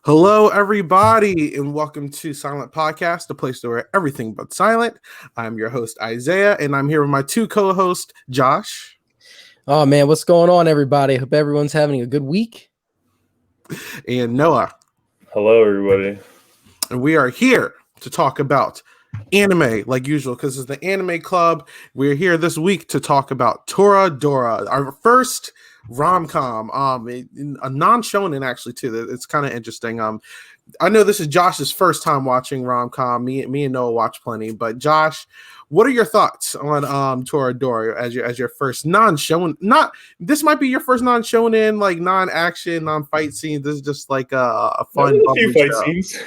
Hello, everybody, and welcome to Silent Podcast, the place where everything but silent. I'm your host, Isaiah, and I'm here with my two co-hosts, Josh. Oh, man, what's going on, everybody? Hope everyone's having a good week. And Noah. Hello, everybody. And we are here to talk about anime, like usual, because it's the anime club. We're here this week to talk about Toradora, our first rom-com, a non-shonen actually too. It's kind of interesting. I know this is Josh's first time watching rom-com. Me and Noah watch plenty, but Josh, what are your thoughts on Toradora as your first non-shonen? This might be your first non-shonen, like non-action, non-fight scene. This is just like a fun, a few fight scenes.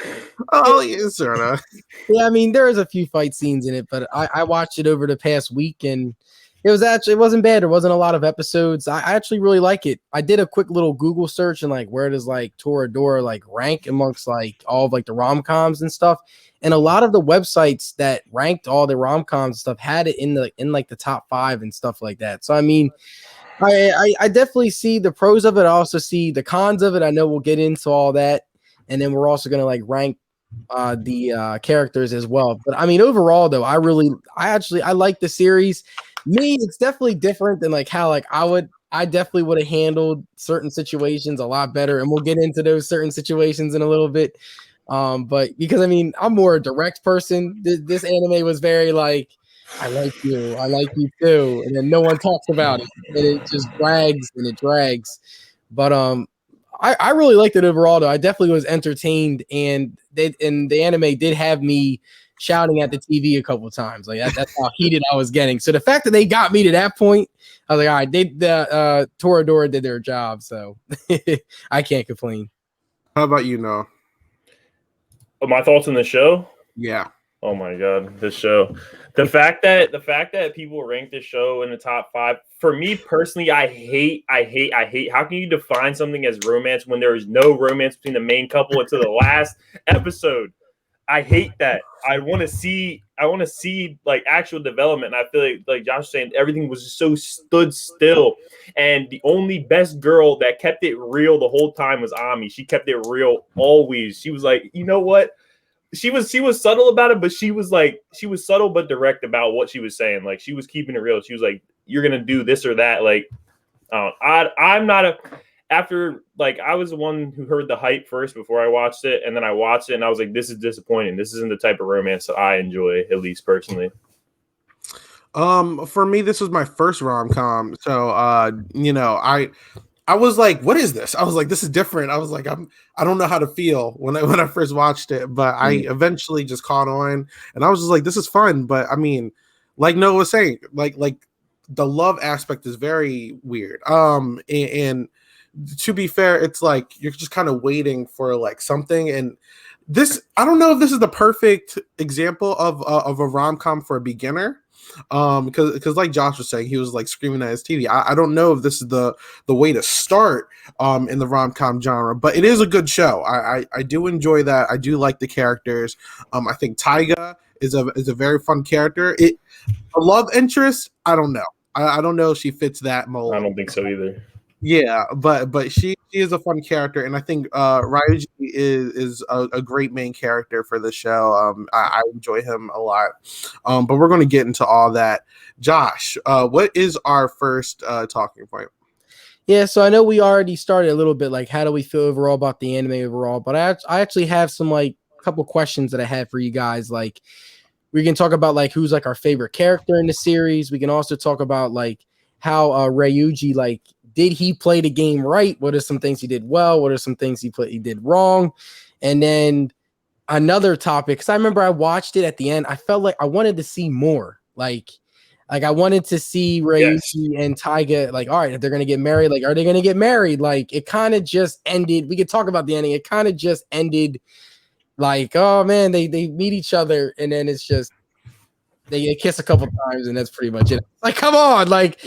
Oh, yeah, sort of. Yeah, I mean, there is a few fight scenes in it, but I watched it over the past week, and it wasn't bad. There wasn't a lot of episodes. I actually really like it. I did a quick little Google search and like where does like Toradora like rank amongst like all of like the rom-coms and stuff. And a lot of the websites that ranked all the rom-coms and stuff had it in the top 5 and stuff like that. So I mean, I definitely see the pros of it. I also see the cons of it. I know we'll get into all that, and then we're also gonna like rank the characters as well. But I mean, overall though, I like the series. Me, it's definitely different than like how like I definitely would have handled certain situations a lot better, and we'll get into those certain situations in a little bit. But because I mean, I'm more a direct person. This anime was very like, I like you too, and then no one talks about it, and it just drags and it drags. But I really liked it overall though. I definitely was entertained, and the anime did have me shouting at the TV a couple of times. Like that's how heated I was getting. So the fact that they got me to that point, I was like, all right, the Toradora did their job, so I can't complain. How about you, Noah? My thoughts on the show? Yeah. Oh my god, this show. The fact that people rank this show in the top 5, for me personally, I hate. How can you define something as romance when there is no romance between the main couple until the last episode? I hate that. I want to see like actual development. And I feel like Josh was saying, everything was just so stood still. And the only best girl that kept it real the whole time was Ami. She kept it real always. She was like, you know what? She was subtle about it, but she was subtle but direct about what she was saying. Like she was keeping it real. She was like, you're gonna do this or that. Like, I'm not a. After, like, I was the one who heard the hype first before I watched it, and then I watched it, and I was like, this is disappointing. This isn't the type of romance that I enjoy, at least personally. For me, this was my first rom-com, so I was like, what is this? I was like, this is different. I was like, I don't know how to feel when I first watched it, but I eventually just caught on, and I was just like, this is fun. But I mean, like Noah was saying, like the love aspect is very weird. And to be fair, it's like you're just kind of waiting for like something, and this, I don't know if this is the perfect example of a rom-com for a beginner, because like Josh was saying, he was like screaming at his TV. I don't know if this is the way to start in the rom-com genre, but it is a good show. I do enjoy that. I do like the characters. I think Taiga is a very fun character. A love interest, I don't know. I don't know if she fits that mold. I don't think so either. Yeah, but she is a fun character, and I think Ryuji is a great main character for the show. I enjoy him a lot. But we're going to get into all that. Josh, what is our first talking point? Yeah, so I know we already started a little bit like how do we feel overall about the anime overall, but I actually have some like couple questions that I had for you guys. Like we can talk about like who's like our favorite character in the series. We can also talk about like how Ryuji, like, did he play the game right? What are some things he did well? What are some things he did wrong? And then another topic, because I remember I watched it at the end. I felt like I wanted to see more. Like I wanted to see Ryuji and Taiga, like, all right, if they're going to get married, like, are they going to get married? Like, it kind of just ended. We could talk about the ending. It kind of just ended like, oh, man, they meet each other, and then it's just, they kiss a couple times, and that's pretty much it. Like, come on, like,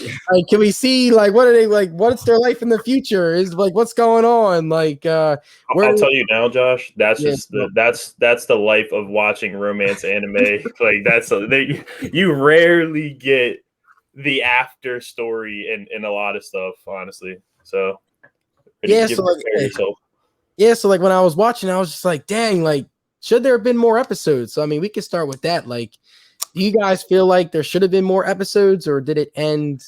can we see, like, what are they, like, what's their life in the future? Is like, what's going on? Like, I'll tell you now, Josh. That's just that's the life of watching romance anime. Like, you rarely get the after story in a lot of stuff, honestly. So yeah, so like, yourself. Yeah, so like when I was watching, I was just like, dang, like should there have been more episodes? So I mean, we could start with that. Like, do you guys feel like there should have been more episodes, or did it end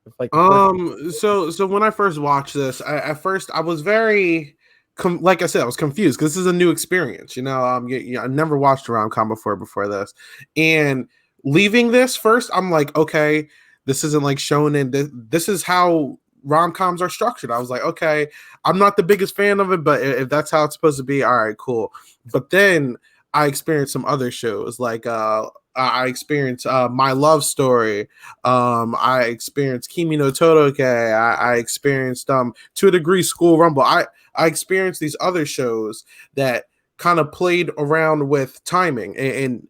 with like the so when I first watched this, at first I was very like I said, I was confused because this is a new experience. I never watched a rom-com before this, and leaving this first, I'm like, okay, this isn't like shonen. This is how rom-coms are structured. I was like, okay, I'm not the biggest fan of it, but if that's how it's supposed to be, all right, cool. But then I experienced some other shows like I experienced My Love Story. I experienced Kimi no Toroke. I experienced To a Degree School Rumble. I experienced these other shows that kind of played around with timing and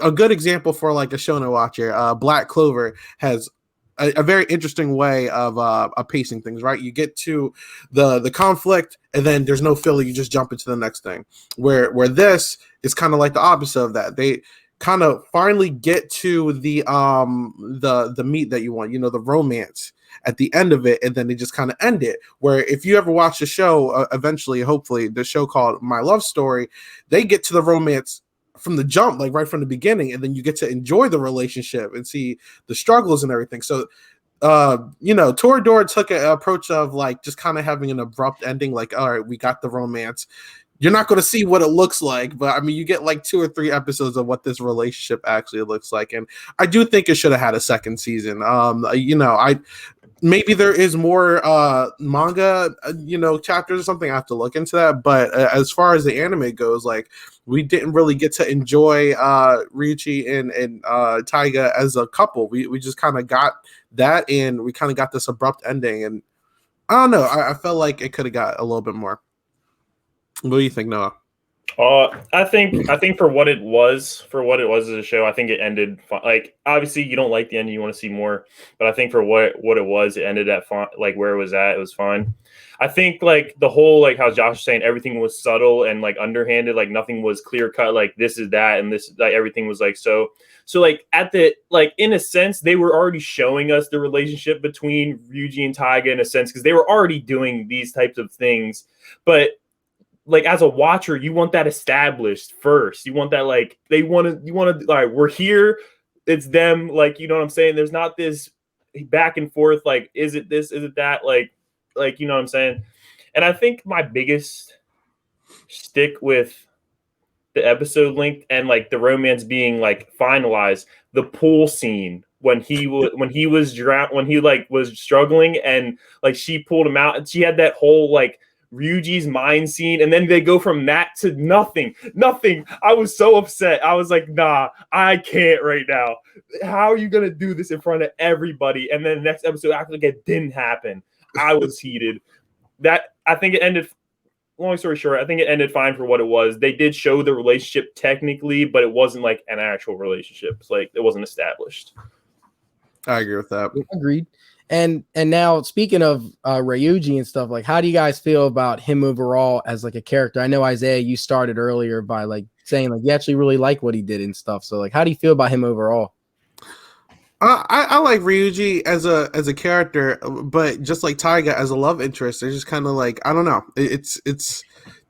a good example for like a shonen watcher. Black Clover has a very interesting way of pacing things, right? You get to the conflict and then there's no filler, you just jump into the next thing. Where this is kind of like the opposite of that. They kind of finally get to the meat that you want, the romance at the end of it, and then they just kind of end it. Where if you ever watch the show, eventually, hopefully, the show called My Love Story, they get to the romance from the jump, like right from the beginning, and then you get to enjoy the relationship and see the struggles and everything. So Toradora took an approach of like just kind of having an abrupt ending, like, all right, we got the romance. You're not going to see what it looks like, but I mean, you get like 2 or 3 episodes of what this relationship actually looks like, and I do think it should have had a second season. Maybe there is more manga, chapters or something. I have to look into that. But as far as the anime goes, like we didn't really get to enjoy Ryuichi and Taiga as a couple. We just kind of got that, and we kind of got this abrupt ending. And I don't know. I felt like it could have got a little bit more. What do you think, Noah? I think for what it was as a show, I think it ended like obviously you don't like the ending, you want to see more, but I think for what it was, it ended at like where it was at, it was fine. I think like the whole like how Josh was saying, everything was subtle and like underhanded, like nothing was clear cut, like this is that and this, like everything was like so like at the like in a sense they were already showing us the relationship between Ryuji and Taiga in a sense because they were already doing these types of things, but like as a watcher, you want that established first. You want that like you want to like we're here, it's them, like you know what I'm saying. There's not this back and forth like is it this, is it that, like you know what I'm saying. And I think my biggest stick with the episode length and like the romance being like finalized, the pool scene when he was struggling and like she pulled him out and she had that whole like Ryuji's mind scene, and then they go from that to nothing. I was so upset. I was like, nah, I can't right now. How are you gonna do this in front of everybody? And then the next episode acted like it didn't happen. I was heated. I think it ended. Long story short, I think it ended fine for what it was. They did show the relationship technically, but it wasn't like an actual relationship. It's like it wasn't established. I agree with that. Agreed. And now speaking of Ryuji and stuff, like how do you guys feel about him overall as like a character? I know Isaiah, you started earlier by like saying like you actually really like what he did and stuff. So like how do you feel about him overall? I like Ryuji as a character, but just like Taiga as a love interest, they're just kind of like I don't know. It's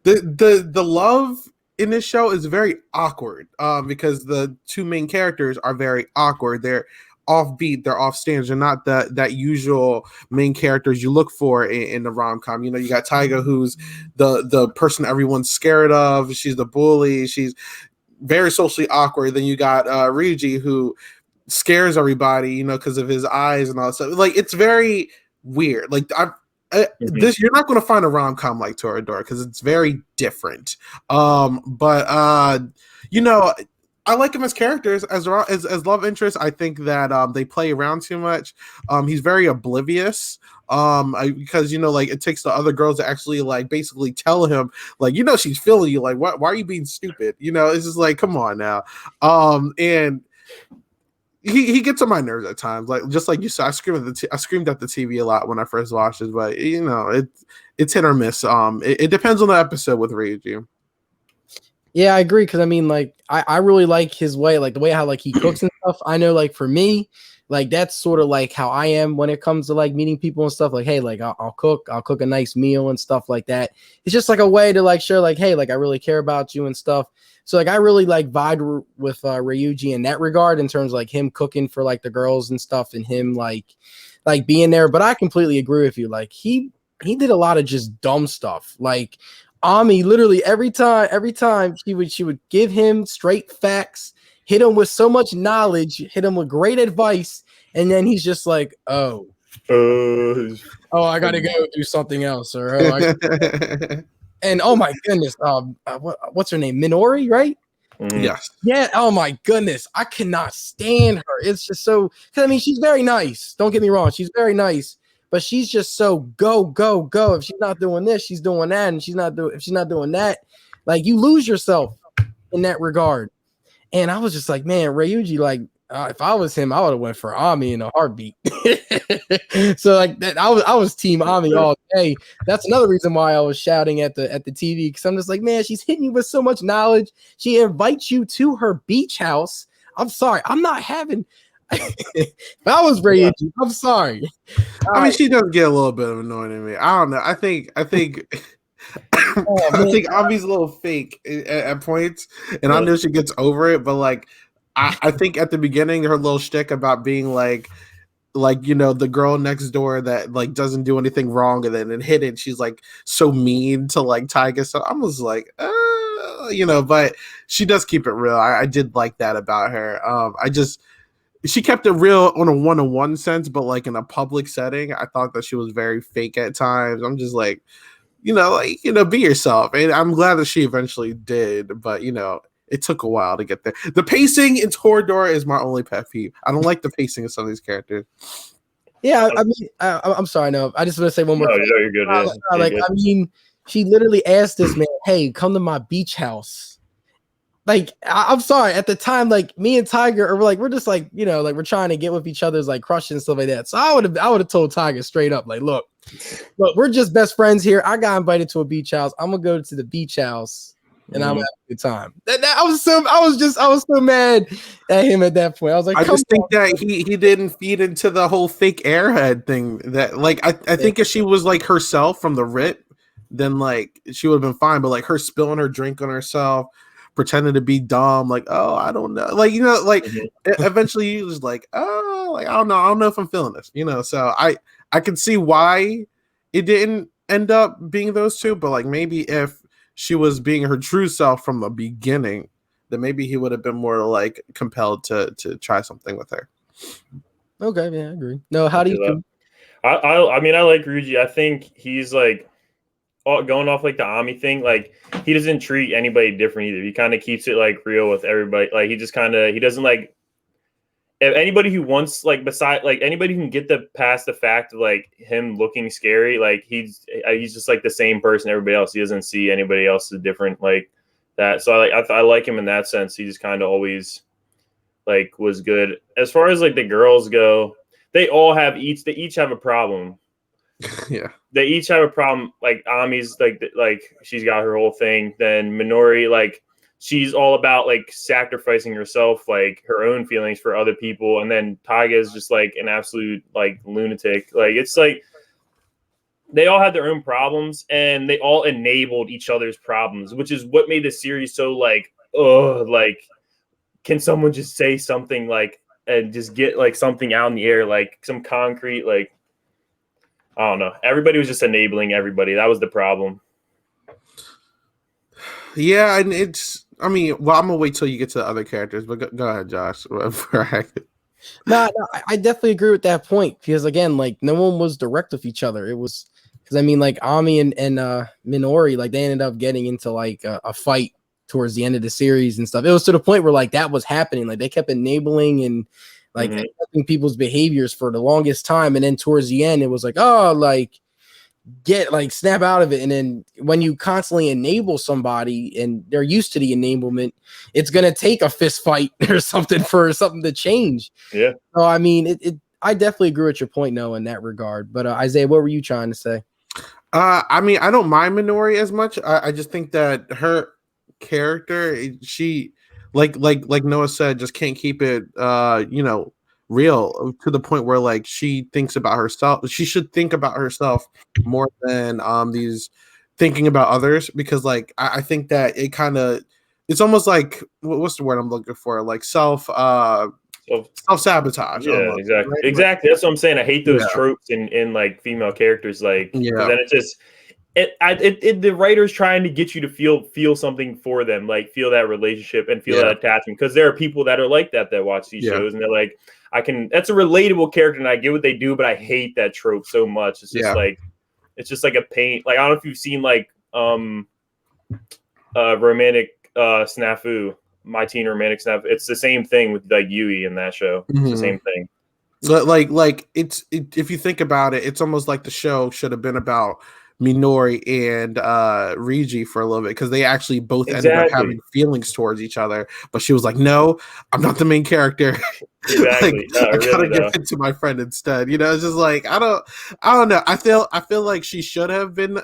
the love in this show is very awkward because the 2 main characters are very awkward. They're offbeat, they're off stage, they're not that usual main characters you look for in the rom-com. You got Taiga, who's the person everyone's scared of. She's the bully. She's very socially awkward. Then you got Ryuji, who scares everybody, because of his eyes and all that stuff. Like it's very weird. Like this, you're not going to find a rom-com like Toradora because it's very different. I like him as characters, as love interests. I think that they play around too much. He's very oblivious because like it takes the other girls to actually like basically tell him like she's feeling you, like why are you being stupid? It's just like come on now. And he gets on my nerves at times, like just like you said. I screamed at the TV a lot when I first watched it, but it's hit or miss. It depends on the episode with Ryuji. Yeah, I agree because I mean, like, I really like his way, like the way how like he cooks and stuff. I know, like for me, like that's sort of like how I am when it comes to like meeting people and stuff. Like, hey, like I'll cook a nice meal and stuff like that. It's just like a way to like share, like, hey, like I really care about you and stuff. So like I really like vibe with Ryuji in that regard, in terms of like him cooking for like the girls and stuff, and him like being there. But I completely agree with you. Like he did a lot of just dumb stuff. Like Ami, literally every time she would give him straight facts, hit him with so much knowledge, hit him with great advice, and then he's just like, oh, I gotta go do something else, or and oh my goodness, what's her name? Minori, right? Yes. Yeah. Oh my goodness, I cannot stand her. It's just so. Because I mean, she's very nice. Don't get me wrong, she's very nice, but she's just so go. If she's not doing this, she's doing that, and if she's not doing that, like you lose yourself in that regard. And I was just like, man, Ryuji, like, if I was him, I would have went for Ami in a heartbeat. So like that, I was team Ami all day. That's another reason why I was shouting at the TV, because I'm just like, man, she's hitting you with so much knowledge. She invites you to her beach house. I'm sorry, I'm not having. If I was Ryuji, I'm sorry. I mean, she does get a little bit of annoying to me. I don't know. I think I think Ami's a little fake at points, and I know she gets over it, but like I think at the beginning her little shtick about being like you know, the girl next door that like doesn't do anything wrong, and then hit it, she's like so mean to like Tyga. So I was like, you know, but she does keep it real. I did like that about her. She kept it real on a one-on-one sense, but like in a public setting, I thought that she was very fake at times. I'm just like, you know, be yourself. And I'm glad that she eventually did, but you know, it took a while to get there. The pacing in Toradora is my only pet peeve. I don't like the pacing of some of these characters. Yeah, I mean, I'm sorry, no, I just want to say one more thing. No, you're good. Like, I mean, she literally asked this man, hey, come to my beach house. Like, I'm sorry, at the time, like me and Tiger are like, we're just like, you know, like we're trying to get with each other's like crush and stuff like that. So I would have told Tiger straight up, like, look, we're just best friends here. I got invited to a beach house. I'm gonna go to the beach house and I'm having a good time. I was so mad at him at that point. I was like, I just think that he didn't feed into the whole fake airhead thing. That like I think if she was like herself from the rip, then like she would have been fine. But like her spilling her drink on herself, pretending to be dumb, like, oh, I don't know, like, you know, like eventually you just like, oh, like I don't know if I'm feeling this, you know. So I can see why it didn't end up being those two, but like maybe if she was being her true self from the beginning, then maybe he would have been more like compelled to try something with her. Okay, yeah, I agree. No, how do you feel? I mean, I like Ryuji. I think he's like going off like the Ami thing, like he doesn't treat anybody different either. He kind of keeps it like real with everybody. Like he doesn't like, if anybody who wants like anybody who can get past the fact of like him looking scary, like he's just like the same person everybody else. He doesn't see anybody else as different like that. So I like him in that sense. He just kind of always like was good. As far as like the girls go, they each have a problem. Yeah, they each have a problem. Like Ami's like she's got her whole thing. Then Minori, like she's all about like sacrificing herself, like her own feelings for other people. And then Taiga is just like an absolute like lunatic. Like it's like they all had their own problems and they all enabled each other's problems, which is what made the series so like, like can someone just say something like and just get like something out in the air, like some concrete, like I don't know. Everybody was just enabling everybody. That was the problem. Yeah, and I mean, well, I'm gonna wait till you get to the other characters, but go ahead, Josh. No, I definitely agree with that point, because again, like no one was direct with each other. It was because I mean, like Ami and Minori, like they ended up getting into like a fight towards the end of the series and stuff. It was to the point where like that was happening. Like they kept enabling and like accepting people's behaviors for the longest time, and then towards the end, it was like, oh, like get like snap out of it. And then when you constantly enable somebody and they're used to the enablement, it's gonna take a fist fight or something for something to change. Yeah. So I mean, I definitely agree with your point, Noah, in that regard. But Isaiah, what were you trying to say? I mean, I don't mind Minori as much. I just think that her character, she like Noah said, just can't keep it real to the point where like she thinks about herself. She should think about herself more than these thinking about others, because like I think that it's almost like what's the word I'm looking for? Like self-sabotage. Yeah, Almost, exactly. right? Exactly. That's what I'm saying. I hate those Yeah. tropes in like female characters, like, 'cause Yeah. then it just the writer's trying to get you to feel something for them, like feel that relationship and feel Yeah. that attachment. Because there are people that are like that watch these Yeah. shows, and they're like, that's a relatable character, and I get what they do, but I hate that trope so much. It's just like a pain. Like, I don't know if you've seen like romantic snafu, My Teen Romantic Snafu. It's the same thing with like Yui in that show. It's the same thing. Like if you think about it, it's almost like the show should have been about Minori and Rigi for a little bit, because they actually both ended up having feelings towards each other. But she was like, "No, I'm not the main character. Exactly. Like, I gotta give it to my friend instead." It's just like I don't know. I feel like she should have been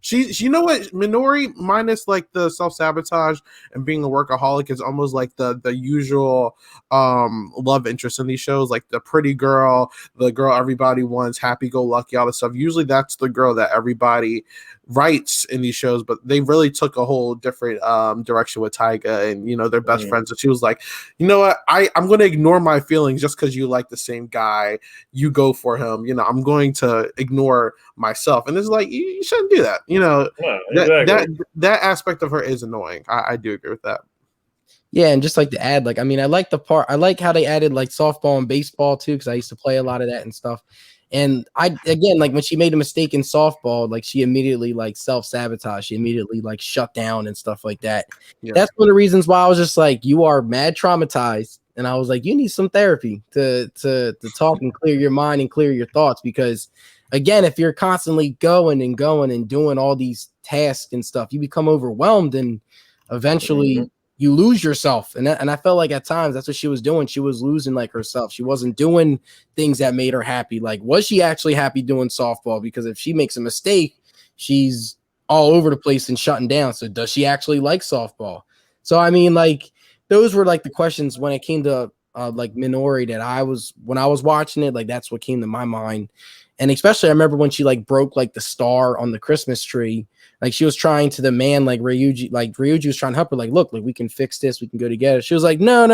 you know what, Minori, minus like the self-sabotage and being a workaholic, is almost like the usual love interest in these shows, like the pretty girl, the girl everybody wants, happy-go-lucky, all this stuff. Usually that's the girl that everybody writes in these shows, but they really took a whole different direction with Taiga, and they're best friends. And she was like, "You know what? I'm going to ignore my feelings just because you like the same guy. You go for him. I'm going to ignore myself." And it's like, you shouldn't do that. Yeah, exactly. That aspect of her is annoying. I do agree with that. Yeah, and just like to add, like, I mean, I like how they added like softball and baseball too, because I used to play a lot of that and stuff. And again, like when she made a mistake in softball, like she immediately like self-sabotage. She immediately like shut down and stuff like that. Yeah. That's one of the reasons why I was just like, you are mad traumatized. And I was like, you need some therapy to talk and clear your mind and clear your thoughts. Because again, if you're constantly going and doing all these tasks and stuff, you become overwhelmed, and eventually you lose yourself. And I felt like at times that's what she was doing. She was losing like herself. She wasn't doing things that made her happy. Like, was she actually happy doing softball? Because if she makes a mistake, she's all over the place and shutting down. So does she actually like softball? So, I mean, like, those were like the questions when it came to like Minori that when I was watching it, like that's what came to my mind. And especially I remember when she like broke like the star on the Christmas tree. Like she was trying to demand like Ryuji was trying to help her, like, look, like we can fix this, we can go together. She was like, no.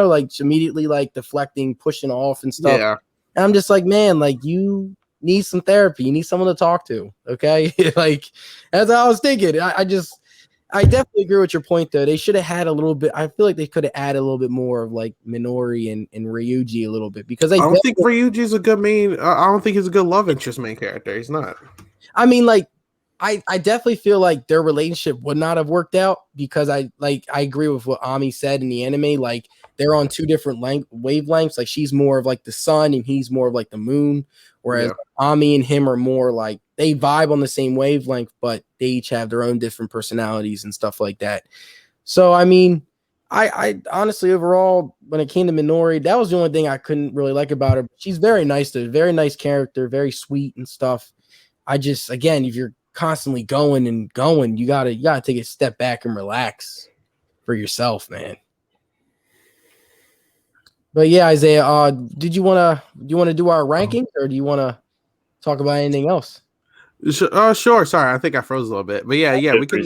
Like she immediately like deflecting, pushing off and stuff. Yeah. And I'm just like, man, like you need some therapy. You need someone to talk to. Okay. Like as I was thinking, I definitely agree with your point though. They should have had a little bit. I feel like they could have added a little bit more of like Minori and Ryuji a little bit, because I don't think Ryuji's a good main. I don't think he's a good love interest main character. He's not. I mean, like, I definitely feel like their relationship would not have worked out, because I agree with what Ami said in the anime. Like they're on two different wavelengths. Like she's more of like the sun and he's more of like the moon, whereas Ami and him are more like they vibe on the same wavelength, but they each have their own different personalities and stuff like that. So I mean, I honestly overall, when it came to Minori, that was the only thing I couldn't really like about her. She's very nice, very nice character, very sweet and stuff. I just, again, if you're constantly going, you gotta take a step back and relax for yourself, man. But yeah, Isaiah, do you want to do our rankings, or do you want to talk about anything else? Sure. Sorry, I think I froze a little bit, but yeah, we can.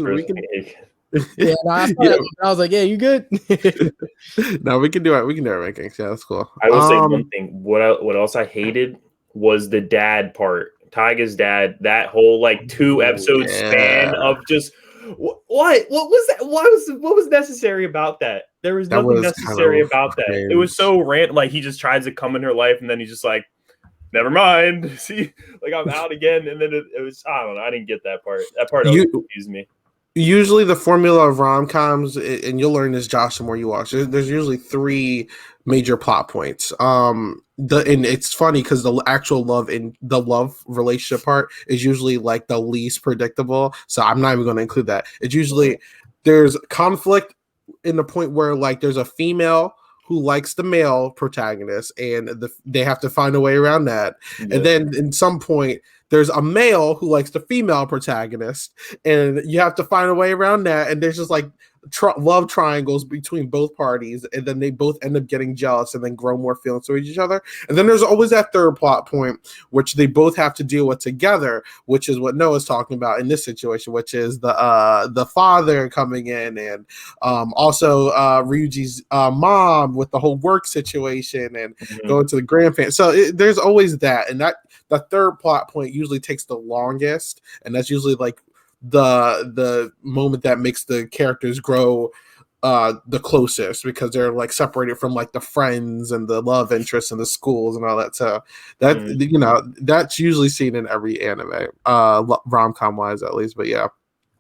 Yeah, I was like, yeah, you good? No, we can do it. We can do our rankings. Yeah, that's cool. I will say one thing. What else I hated was the dad part. Taiga's dad. That whole like 2 episode span of just what was that? What was necessary about that? There was nothing necessary about that. It was so random. Like he just tries to come in her life, and then he's just like, never mind. See, like I'm out again, and then it was, I don't know. I didn't get that part. That part confused me. Usually the formula of rom-coms, and you'll learn this, Josh, the more you watch, there's usually 3 major plot points. And it's funny because the actual love relationship part is usually like the least predictable. So I'm not even going to include that. It's usually there's conflict in the point where like there's a female who likes the male protagonist, and they have to find a way around that. Yeah. And then in some point, there's a male who likes the female protagonist, and you have to find a way around that. And there's just like love triangles between both parties, and then they both end up getting jealous and then grow more feelings towards each other. And then there's always that third plot point, which they both have to deal with together, which is what Noah's talking about in this situation, which is the father coming in, and also Ryuji's mom with the whole work situation and going to the grandparents. So there's always that, and that the third plot point usually takes the longest, and that's usually like the moment that makes the characters grow the closest, because they're like separated from like the friends and the love interests and the schools and all that. So that you know, that's usually seen in every anime, rom-com wise at least. But yeah.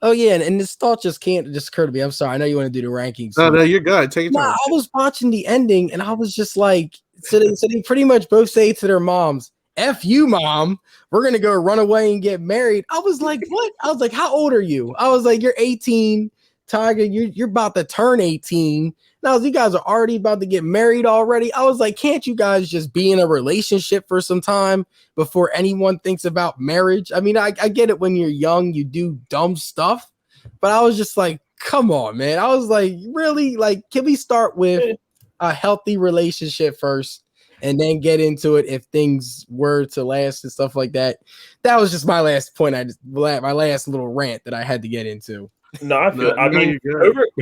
Oh yeah, and this thought just occur to me. I'm sorry, I know you want to do the rankings. No, you're good. Take your time. I was watching the ending and I was just like, so they pretty much both say to their moms, "F you, mom. We're gonna go run away and get married." I was like, "What?" I was like, "How old are you?" I was like, "You're 18, Tiger. You're about to turn 18." Now you guys are already about to get married already. I was like, "Can't you guys just be in a relationship for some time before anyone thinks about marriage?" I mean, I get it when you're young, you do dumb stuff, but I was just like, "Come on, man." I was like, "Really? Like, can we start with a healthy relationship first and then get into it if things were to last and stuff like that?" That was just my last point. My last little rant that I had to get into. No, I mean,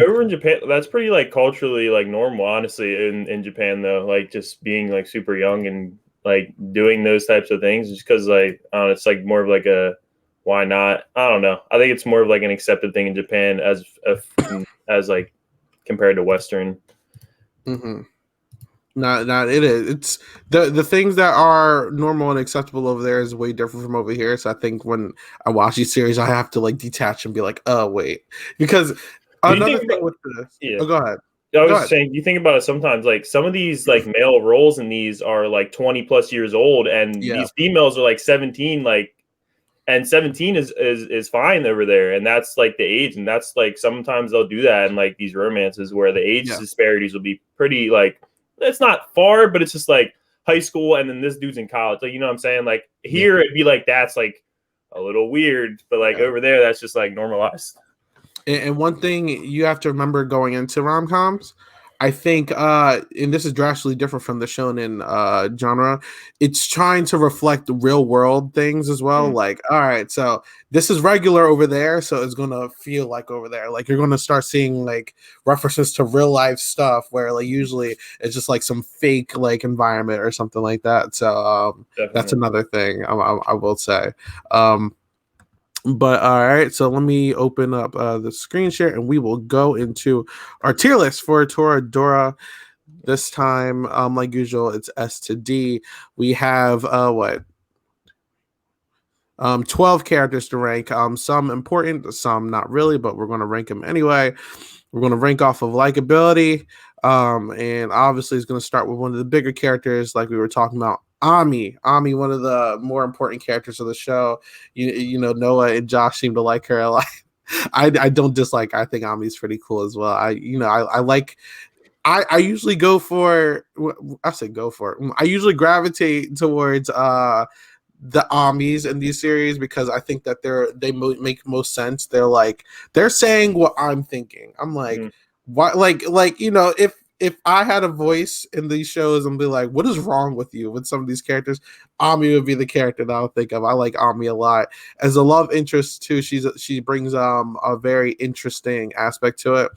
over in Japan, that's pretty like culturally like normal, honestly, in Japan though, like just being like super young and like doing those types of things, just because like I don't know, it's like more of like a why not? I don't know. I think it's more of like an accepted thing in Japan as like compared to Western. Mm-hmm. Not it is. It's the things that are normal and acceptable over there is way different from over here. So I think when I watch these series, I have to like detach and be like, oh wait, because another thing with this. Yeah. Oh, go ahead. I was just saying, you think about it sometimes, like some of these like male roles in these are like 20 plus years old, and these females are like 17, like, and 17 is fine over there, and that's like the age, and that's like sometimes they'll do that in like these romances where the age disparities will be pretty like. It's not far, but it's just like high school, and then this dude's in college. Like, you know what I'm saying? Like here, it'd be like that's like a little weird, but like over there, that's just like normalized. And one thing you have to remember going into rom-coms, I think, and this is drastically different from the shonen genre, it's trying to reflect real world things as well. Like, all right, so this is regular over there, so it's gonna feel like over there. Like you're gonna start seeing like references to real life stuff where like usually it's just like some fake like environment or something like that. So that's another thing I will say. But all right, so let me open up the screen share and we will go into our tier list for Toradora. This time, like usual, it's S to D. We have 12 characters to rank. Some important, some not really, but we're going to rank them anyway. We're going to rank off of likability. And obviously, it's going to start with one of the bigger characters, like we were talking about. Ami, one of the more important characters of the show. You know, Noah and Josh seem to like her a lot. I don't dislike. I think Ami's pretty cool as well. I like. I usually go for. I say go for it. I usually gravitate towards the Amis in these series because I think that they make most sense. They're saying what I'm thinking. I'm like, why? Like you know, if I had a voice in these shows and be like, what is wrong with you with some of these characters? Ami would be the character that I'll think of. I like Ami a lot. As a love interest too, she brings a very interesting aspect to it.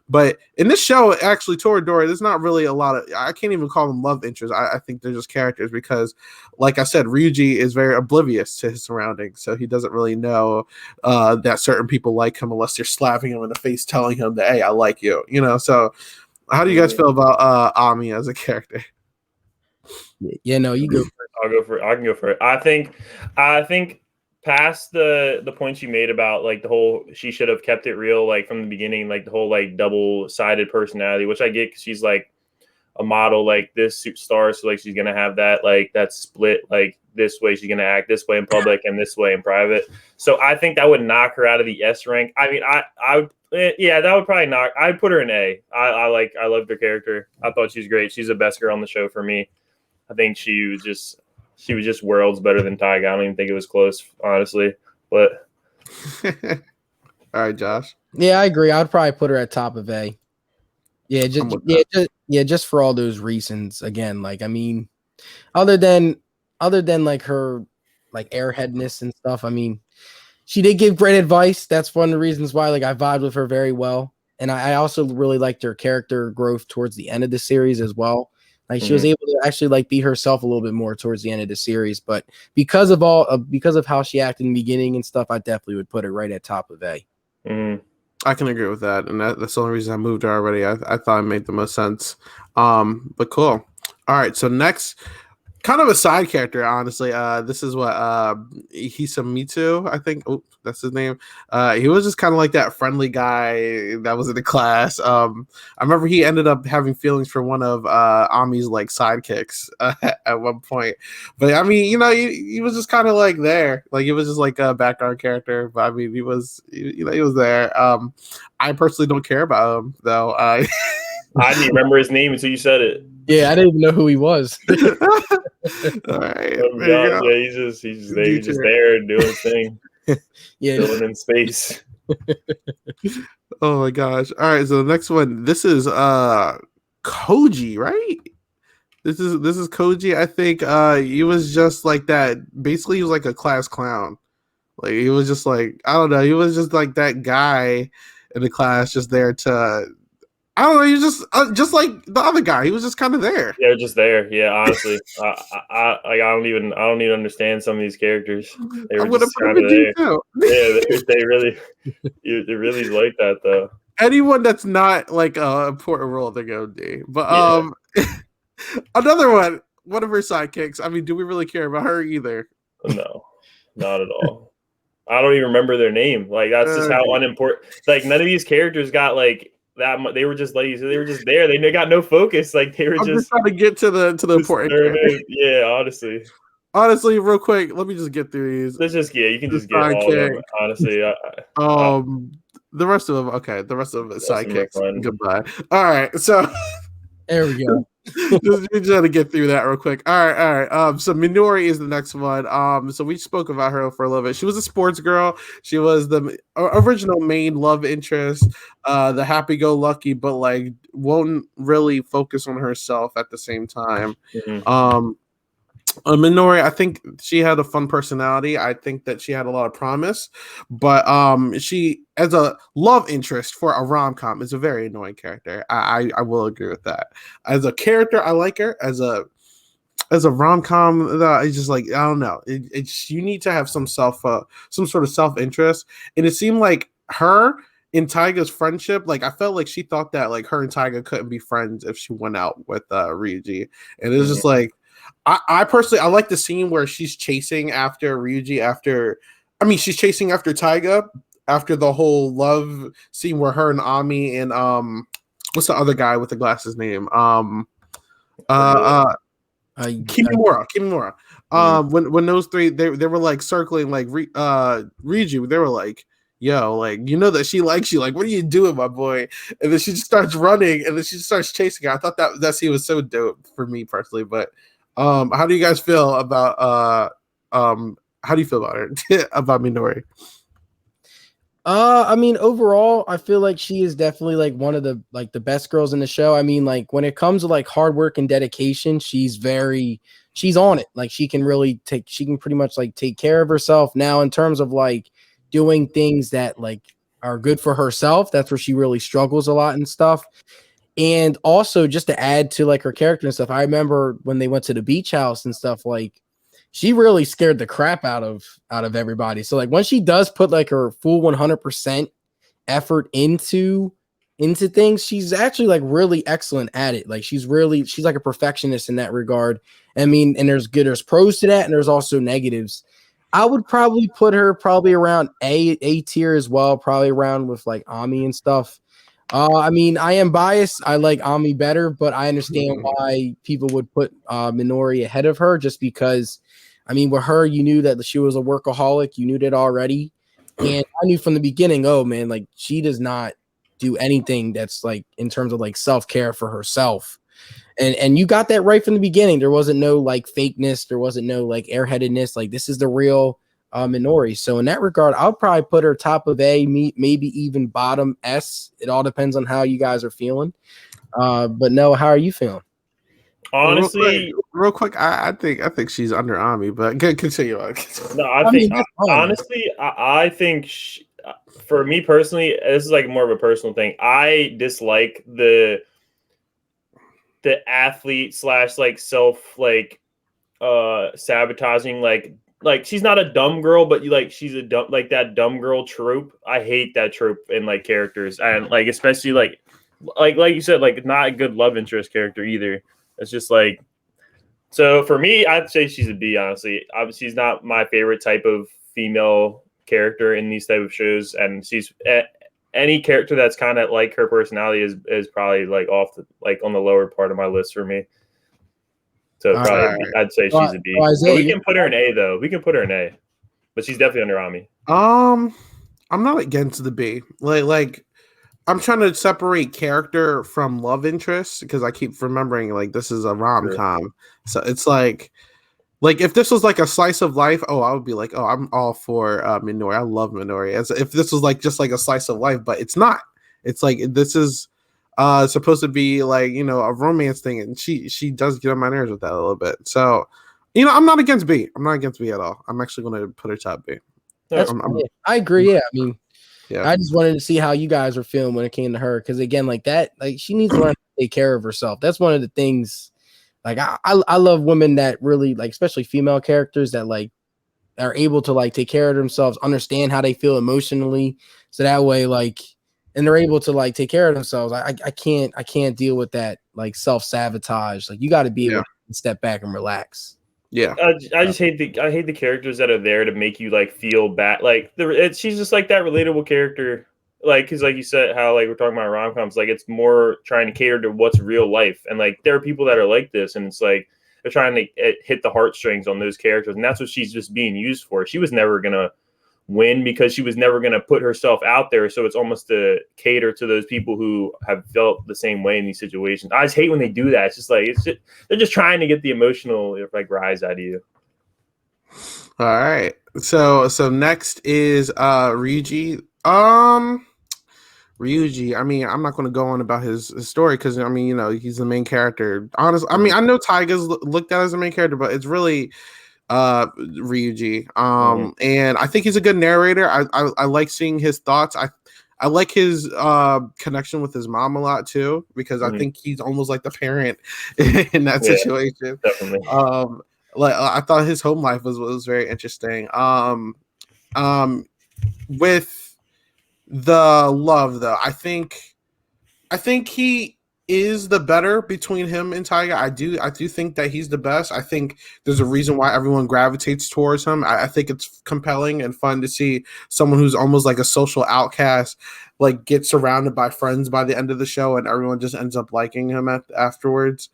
But in this show, actually, Toradora, there's not really a lot of, I can't even call them love interests. I think they're just characters because, like I said, Ryuji is very oblivious to his surroundings. So he doesn't really know that certain people like him unless they're slapping him in the face, telling him that, hey, I like you, you know? So how do you guys feel about Ami as a character? Yeah, no, you go. I'll go for it. I can go for it. I think past the points you made about like the whole she should have kept it real like from the beginning, like the whole like double-sided personality, which I get because she's like a model, like this star, so like she's gonna have that split, like this way she's gonna act this way in public and this way in private. So I think that would knock her out of the S rank. I mean, I would. Yeah, that would probably knock. I'd put her in A. I loved her character. I thought she was great. She's the best girl on the show for me. I think she was just worlds better than Taiga. I don't even think it was close, honestly. But all right, Josh. Yeah, I agree. I'd probably put her at top of A. Yeah, just for all those reasons. Again, like I mean, other than like her like airheadness and stuff. I mean, she did give great advice. That's one of the reasons why like I vibed with her very well. And I also really liked her character growth towards the end of the series as well. Like she was able to actually like be herself a little bit more towards the end of the series. But because of how she acted in the beginning and stuff, I definitely would put her right at top of A. I can agree with that, and that's the only reason I moved her already. I thought it made the most sense. But cool. All right, so next, kind of a side character, honestly. This is what Hisamitsu, I think. Oh, that's his name. He was just kind of like that friendly guy that was in the class. I remember he ended up having feelings for one of Ami's like sidekicks at one point. But I mean, he was just kind of like there, like he was just like a background character. But I mean, he was there. I personally don't care about him though. I didn't remember his name until you said it. Yeah, I didn't even know who he was. All right. Yeah, he's just there doing his thing. Yeah, chilling in space. Oh my gosh. All right, so the next one, this is Koji, right? This is Koji. I think he was just like that. Basically, he was like a class clown. Like he was just like, I don't know, he was just like that guy in the class, just there to, I don't know, he was just like the other guy. He was just kind of there. Yeah, just there. Yeah, honestly, I don't even understand some of these characters. They were just kind of there. Yeah, they really like that though. Anyone that's not like a important role, they're gonna do. But another one of her sidekicks. I mean, do we really care about her either? No, not at all. I don't even remember their name. Like that's just how unimportant. Like none of these characters got like that. They were just like they were just there. They got no focus. Like they were just trying to get to the important. Yeah, honestly, real quick, let me just get through these. Let's just you can just get all of them. Honestly, the rest of them. Okay, the rest of them sidekicks. Goodbye. All right, so there we go. just trying to get through that real quick. All right. So Minori is the next one. So we spoke about her for a little bit. She was a sports girl. She was the original main love interest, the happy-go-lucky, but like won't really focus on herself at the same time. Minori, I think she had a fun personality. I think that she had a lot of promise, but she, as a love interest for a rom-com, is a very annoying character. I will agree with that. As a character, I like her. As a rom-com, it's just like, I don't know. It's you need to have some sort of self-interest, and it seemed like her in Taiga's friendship, like I felt like she thought that like her and Taiga couldn't be friends if she went out with Ryuji, and it was just like. I personally, I like the scene where she's chasing after Ryuji she's chasing after Taiga after the whole love scene where her and Ami and what's the other guy with the glasses name? Kimimura. When those three they were like circling like Ryuji, they were like, yo, like, you know that she likes you, like, what are you doing, my boy? And then she just starts running and then she just starts chasing her. I thought that scene was so dope for me personally, but how do you guys feel about how do you feel about her about Minori? I mean, overall, I feel like she is definitely like one of the best girls in the show. I mean, like when it comes to like hard work and dedication, she's on it. Like she can pretty much like take care of herself. Now, in terms of like doing things that like are good for herself, that's where she really struggles a lot and stuff. And also just to add to like her character and stuff, I remember when they went to the beach house and stuff, like she really scared the crap out of everybody. So like when she does put like her full 100% effort into things, she's actually like really excellent at it. Like she's like a perfectionist in that regard. I mean, and there's pros to that and there's also negatives. I would probably put her around A tier as well, probably around with like Ami and stuff. I mean, I am biased. I like Ami better, but I understand why people would put Minori ahead of her just because, I mean, with her, you knew that she was a workaholic. You knew that already. And I knew from the beginning, oh, man, like she does not do anything that's like in terms of like self-care for herself. And you got that right from the beginning. There wasn't no like fakeness. There wasn't no like airheadedness. Like this is the real Minori. So in that regard, I'll probably put her top of A, maybe even bottom S. It all depends on how you guys are feeling. But no, how are you feeling? Honestly, real quick, I think she's under Ami, but continue on. No, I think for me personally, this is like more of a personal thing. I dislike the athlete / like self sabotaging like she's not a dumb girl, but she's a dumb like that dumb girl trope. I hate that trope in like characters, and like especially like you said, like not a good love interest character either. It's just like, so for me, I'd say she's a B. Honestly, obviously, she's not my favorite type of female character in these type of shows, and she's any character that's kind of like her personality is probably like off the like on the lower part of my list for me. So probably I'd say she's a B. Isaiah, we can put her in A though. We can put her in A, but she's definitely under Ami. I'm not against the B. Like I'm trying to separate character from love interest because I keep remembering like this is a rom-com. Sure. So it's like if this was like a slice of life, I would be like, I'm all for Minori. I love Minori. As if this was like just like a slice of life, but it's not. It's like this is supposed to be like, a romance thing, and she does get on my nerves with that a little bit. So, I'm not against B. I'm not against B at all. I'm actually going to put her top B. I agree. Yeah, I mean, I just wanted to see how you guys were feeling when it came to her, because again, like that, like she needs to learn to take care of herself. That's one of the things. Like I love women that really like, especially female characters that like are able to like take care of themselves, understand how they feel emotionally, so that way like, and they're able to like take care of themselves. I can't deal with that like self-sabotage. Like you got to be able to step back and relax. Yeah, I just hate the characters that are there to make you like feel bad. Like she's just like that relatable character. Like, because like you said, how like we're talking about rom-coms, like it's more trying to cater to what's real life, and like there are people that are like this, and it's like they're trying to hit the heartstrings on those characters, and that's what she's just being used for. She was never gonna win because she was never gonna put herself out there. So it's almost to cater to those people who have felt the same way in these situations. I just hate when they do that. It's just like they're just trying to get the emotional like rise out of you. All right. So next is Ryuji. Ryuji, I mean, I'm not going to go on about his story because, I mean, he's the main character. Honestly, I mean, I know Taiga's looked at as the main character, but it's really Ryuji. And I think he's a good narrator. I like seeing his thoughts. I like his connection with his mom a lot too, because I think he's almost like the parent in that situation. Definitely. Like I thought his home life was very interesting. With the love though, I think he is the better between him and Taiga. I do think that he's the best. I think there's a reason why everyone gravitates towards him. I think it's compelling and fun to see someone who's almost like a social outcast like get surrounded by friends by the end of the show, and everyone just ends up liking him afterwards.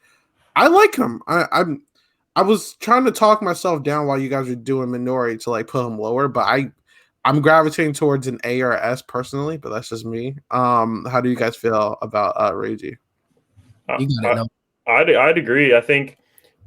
I like him. I was trying to talk myself down while you guys were doing Minori to like put him lower, but I'm gravitating towards an A or S personally, but that's just me. How do you guys feel about Reiji? I'd agree. I think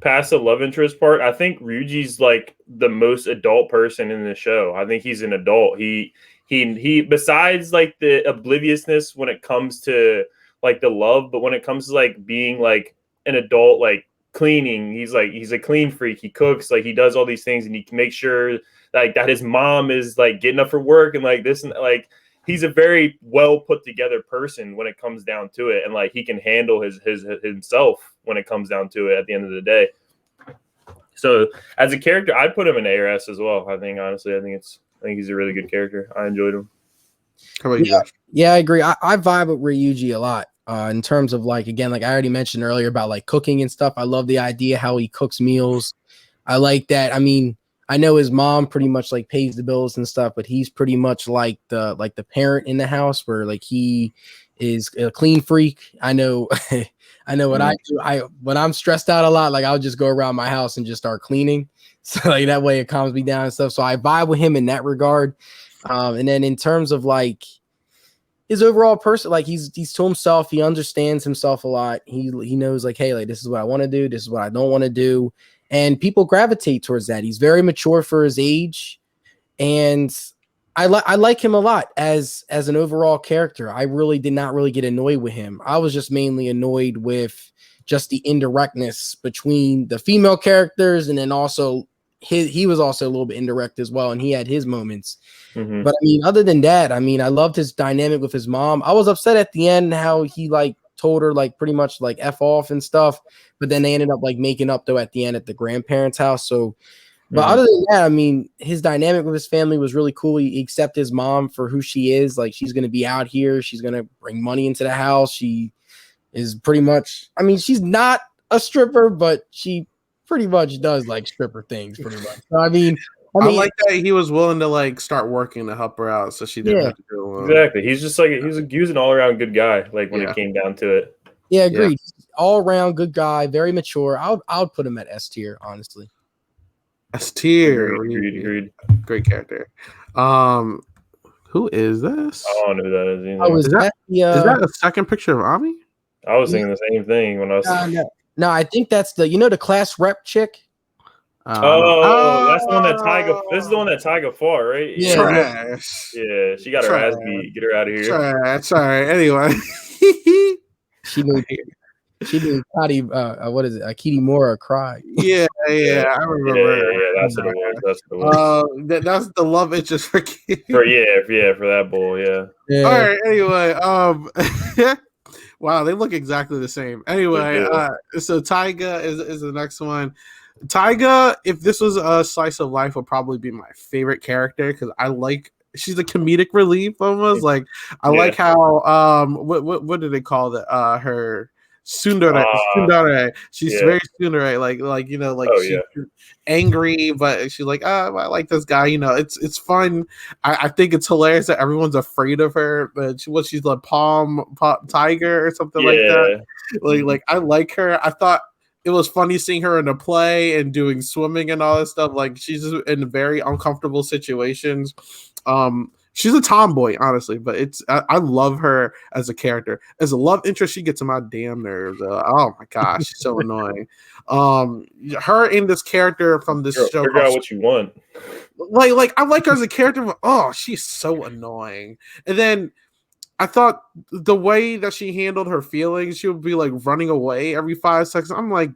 past the love interest part, I think Ryuji's like the most adult person in the show. I think he's an adult. He besides like the obliviousness when it comes to like the love, but when it comes to like being like an adult, like cleaning, he's a clean freak. He cooks, like he does all these things, and he can make sure like that his mom is like getting up for work and like this, and like he's a very well put together person when it comes down to it, and like he can handle his himself when it comes down to it at the end of the day. So as a character, I'd put him in A or S as well. I think honestly, I think he's a really good character. I enjoyed him. How about you? Yeah, I agree. I vibe with Ryuji a lot. In terms of like, again, like I already mentioned earlier about like cooking and stuff. I love the idea how he cooks meals. I like that. I mean, I know his mom pretty much like pays the bills and stuff, but he's pretty much like the parent in the house where like he is a clean freak. I know what I do. When I'm stressed out a lot, like I'll just go around my house and just start cleaning. So like that way it calms me down and stuff. So I vibe with him in that regard. And then in terms of like his overall person, like he's to himself, he understands himself a lot. He knows like, hey, like this is what I want to do, this is what I don't want to do. And people gravitate towards that. He's very mature for his age. and I like him a lot as an overall character. I really did not really get annoyed with him. I was just mainly annoyed with just the indirectness between the female characters, and then also he was also a little bit indirect as well, and he had his moments. Mm-hmm. But I mean, other than that, I mean, I loved his dynamic with his mom. I was upset at the end how he like told her like pretty much like F off and stuff, but then they ended up like making up though at the end at the grandparents' house. So, but other than that, I mean, his dynamic with his family was really cool. He accepted his mom for who she is. Like, she's going to be out here. She's going to bring money into the house. She is pretty much, I mean, she's not a stripper, but she pretty much does like stripper things pretty much. So, I mean, I like that he was willing to like start working to help her out, so she didn't have to do it. Exactly. He's just like he was an all around good guy. Like when it came down to it. Yeah, agreed. Yeah. All around good guy, very mature. I would put him at S tier, honestly. S tier. Agreed. Great character. Who is this? I don't know who that is either. Oh, is that a second picture of Ami? I was thinking the same thing when I was. No, I think that's the class rep chick. That's the one that Tyga. This is the one that Tyga fought, right? Yeah. Trash. Yeah, she got her ass beat. Get her out of here. Trash. All right. Anyway, she made Kati, what is it? Kitty Mora cry. Yeah, I remember. Yeah, that's what it was. That's the love interest for Kitty. For that bull. Yeah. All right. Anyway, wow, they look exactly the same. Anyway, so Tyga is the next one. Tyga, if this was a slice of life, would probably be my favorite character because she's a comedic relief almost. Like I like how what do they call it? Her tsundere. She's very tsundere, like she's angry, but she's like, I like this guy. It's fun. I think it's hilarious that everyone's afraid of her. But she's like palm tiger or something like that. Like I like her. I thought it was funny seeing her in a play and doing swimming and all that stuff. Like she's in very uncomfortable situations. She's a tomboy, honestly, but I love her as a character. As a love interest, she gets on my damn nerves. Oh my gosh, she's so annoying. Her in this character from this show. Figure out what you want. Like I like her as a character, but oh, she's so annoying. And then I thought the way that she handled her feelings, she would be like running away every 5 seconds. I'm like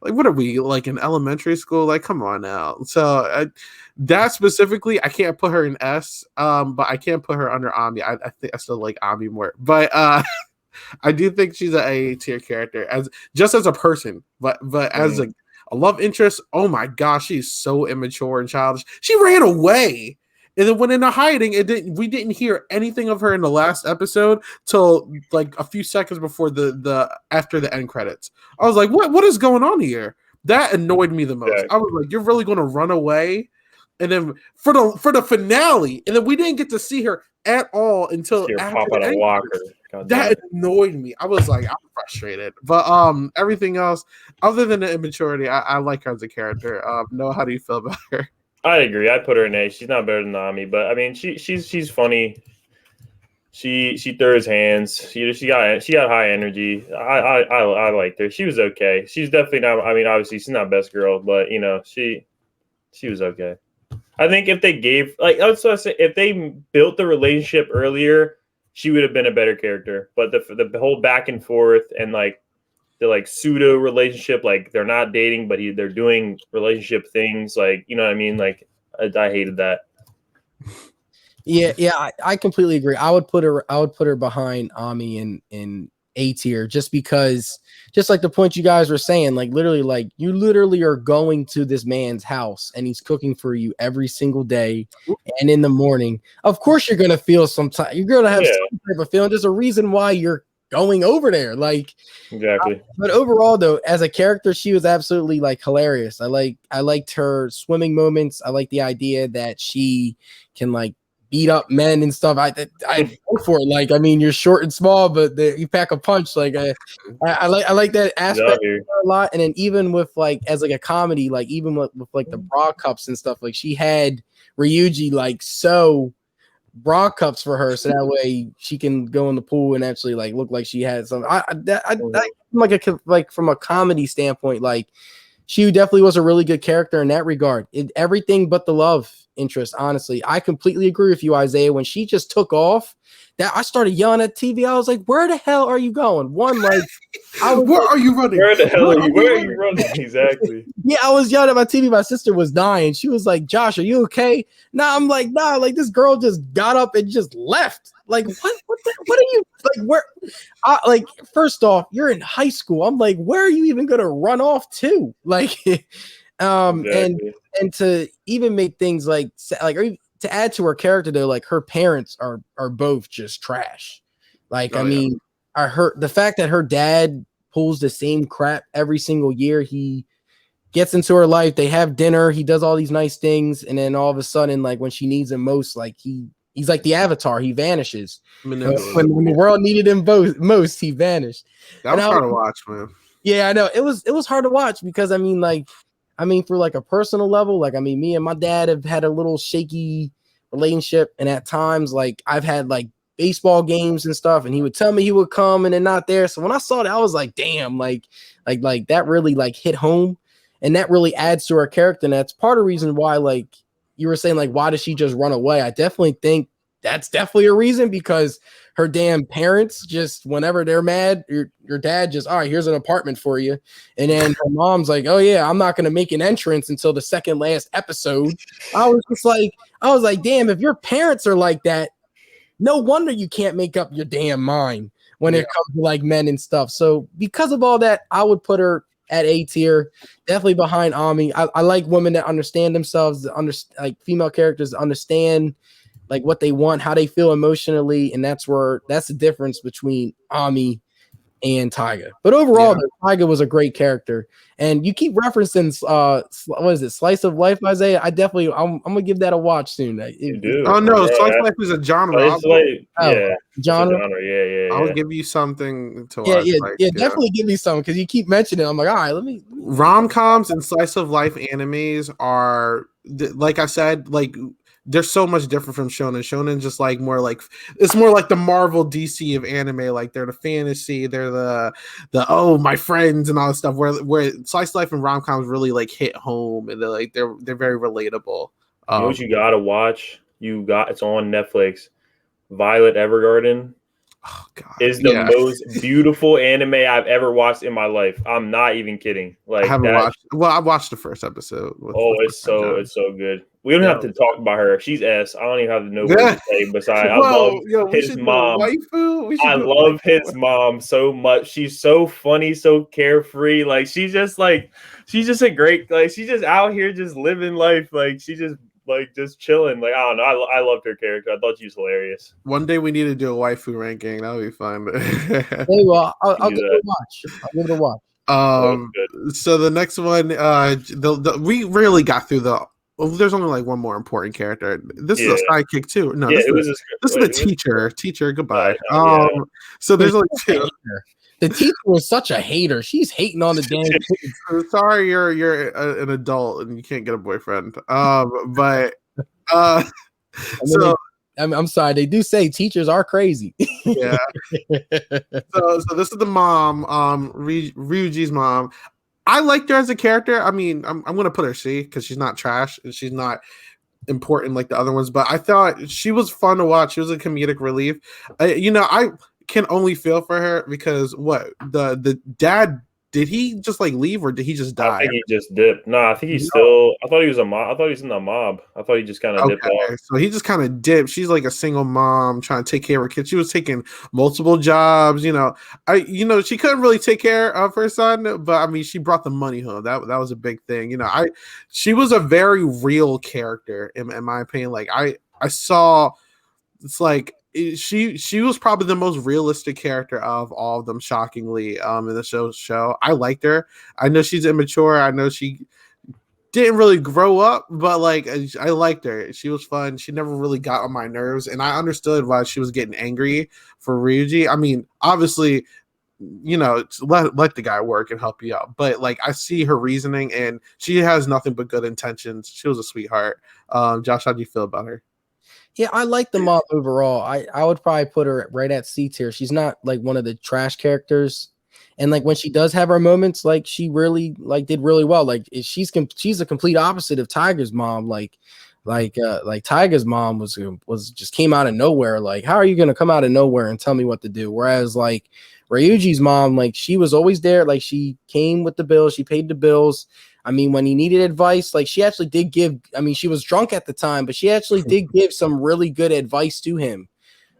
what are we, like in elementary school? Like, come on now. So that specifically, I can't put her in S, but I can't put her under Ami. I think I still like Ami more, but I do think she's an A tier character as a person, but as a love interest, oh my gosh, she's so immature and childish. She ran away. And then went into hiding. We didn't hear anything of her in the last episode till like a few seconds before the after the end credits. I was like, what is going on here? That annoyed me the most. Yeah. I was like, you're really going to run away? And then for the finale, and then we didn't get to see her at all until after pop out a walker. That annoyed me. I was like, I'm frustrated. But everything else, other than the immaturity, I like her as a character. Noah, how do you feel about her? I agree. I'd put her in A. She's not better than Nami, but I mean, she's funny. She throws hands. She got high energy. I liked her. She was okay. She's definitely not. I mean, obviously she's not best girl, but she was okay. I think if they gave if they built the relationship earlier, she would have been a better character. But the whole back and forth and like the like pseudo relationship, like they're not dating, but they're doing relationship things, like, you know what I mean? Like I hated that. Yeah, I completely agree. I would put her behind Ami in A tier, just because, just like the point you guys were saying, like literally, like you literally are going to this man's house and he's cooking for you every single day and in the morning. Of course, you're gonna feel some type. You're gonna have some type of feeling. There's a reason why you're going over there, like exactly. But overall, though, as a character, she was absolutely like hilarious. I liked her swimming moments. I like the idea that she can like beat up men and stuff. I go for it. Like, I mean, you're short and small, but you pack a punch. Like, I like that aspect a lot. And then even with like as like a comedy, like even with like the bra cups and stuff, like she had Ryuji like so bra cups for her, so that way she can go in the pool and actually like look like she had something. Like from a comedy standpoint, like she definitely was a really good character in that regard. Everything but the love interest, honestly. I completely agree with you, Isaiah. When she just took off, that I started yelling at TV. I was like, where the hell are you going? One, like, where are you running? Where the hell are you? Where are you running? Exactly. Yeah, I was yelling at my TV. My sister was dying. She was like, Josh, are you okay? Nah, I'm like, nah, like this girl just got up and just left. Like, what are you like? Where like, first off, you're in high school. I'm like, where are you even gonna run off to? Like, exactly. and to even make things like or even to add to her character though, like her parents are both just trash. Like, I mean, the fact that her dad pulls the same crap every single year. He gets into her life, they have dinner, he does all these nice things, and then all of a sudden, like when she needs him most, like he's like the Avatar, he vanishes. When the world needed him most, he vanished. That was hard to watch, man. Yeah, I know. It was hard to watch because I mean, for like a personal level, like I mean, me and my dad have had a little shaky relationship, and at times, like I've had like baseball games and stuff, and he would tell me he would come and then not there. So when I saw that, I was like, damn, like that really like hit home, and that really adds to her character. And that's part of the reason why, like you were saying, like, why does she just run away? I definitely think that's definitely a reason, because her damn parents just, whenever they're mad, your dad just, all right, here's an apartment for you. And then her mom's like, oh yeah, I'm not going to make an entrance until the second last episode. I was like, damn, if your parents are like that, no wonder you can't make up your damn mind when it comes to like men and stuff. So because of all that, I would put her at A tier, definitely behind Ami. I like women that understand themselves, like female characters understand like what they want, how they feel emotionally, and that's the difference between Ami and Tyga. But overall, Tyga was a great character. And you keep referencing what is it, Slice of Life, Isaiah? I'm gonna give that a watch soon. You do. Oh no, Slice of Life is a genre. Genre. Yeah. I'll give you something to watch. Yeah, definitely give me some, because you keep mentioning it. I'm like, all right, let me. Rom-coms and slice of life animes are, like I said, like they're so much different from shonen. Shonen just like more like, it's more like the Marvel DC of anime. Like they're the fantasy, they're the oh my friends and all this stuff. Where slice of life and rom-coms really like hit home, and they're very relatable. You know what you gotta watch? It's on Netflix. Violet Evergarden. Oh, God. Is the most beautiful anime I've ever watched in my life. I'm not even kidding. Like, I haven't watched. Well, I watched the first episode. It's so good. We don't have to talk about her. She's S. I don't even have to know what to say. Besides, I love his mom. I love his mom so much. She's so funny, so carefree. Like she's just a great. Like she's just out here, just living life. Like she just. Like just chilling, like I don't know. I loved her character. I thought she was hilarious. One day we need to do a waifu ranking. That would be fun. Hey, well, I'll give it a watch. So the next one, we really got through there's only like one more important character. This is a sidekick too. No, this is the teacher. Teacher, goodbye. So there's only two. The teacher was such a hater. She's hating on the damn kids. Sorry, you're an adult and you can't get a boyfriend. But so I'm sorry. They do say teachers are crazy. Yeah. So this is the mom, Ryuji's mom. I liked her as a character. I mean, I'm gonna put her C because she's not trash and she's not important like the other ones. But I thought she was fun to watch. She was a comedic relief. I can only feel for her because the dad, did he just like leave or did he just die? I think he just dipped. No, I think he's still. I thought he was a mob. I thought he was in the mob. I thought he just kind of dipped off. So he just kind of dipped. She's like a single mom trying to take care of her kids. She was taking multiple jobs. She couldn't really take care of her son, but I mean, she brought the money home. That was a big thing. She was a very real character in my opinion. Like I saw, it's like. She was probably the most realistic character of all of them, shockingly, in the show. I liked her. I know she's immature. I know she didn't really grow up, but like I liked her. She was fun. She never really got on my nerves, and I understood why she was getting angry for Ryuji. I mean, obviously, let the guy work and help you out. But like I see her reasoning, and she has nothing but good intentions. She was a sweetheart. Josh, how do you feel about her? Yeah, I like the mom overall. I would probably put her right at C tier. She's not like one of the trash characters. And like when she does have her moments, like she really like did really well. Like she's a complete opposite of Tiger's mom. Like Tiger's mom was just came out of nowhere. Like, how are you gonna come out of nowhere and tell me what to do? Whereas like Ryuji's mom, like she was always there. Like she came with the bills, she paid the bills. I mean, when he needed advice, like she actually did give. I mean, she was drunk at the time, but she actually did give some really good advice to him.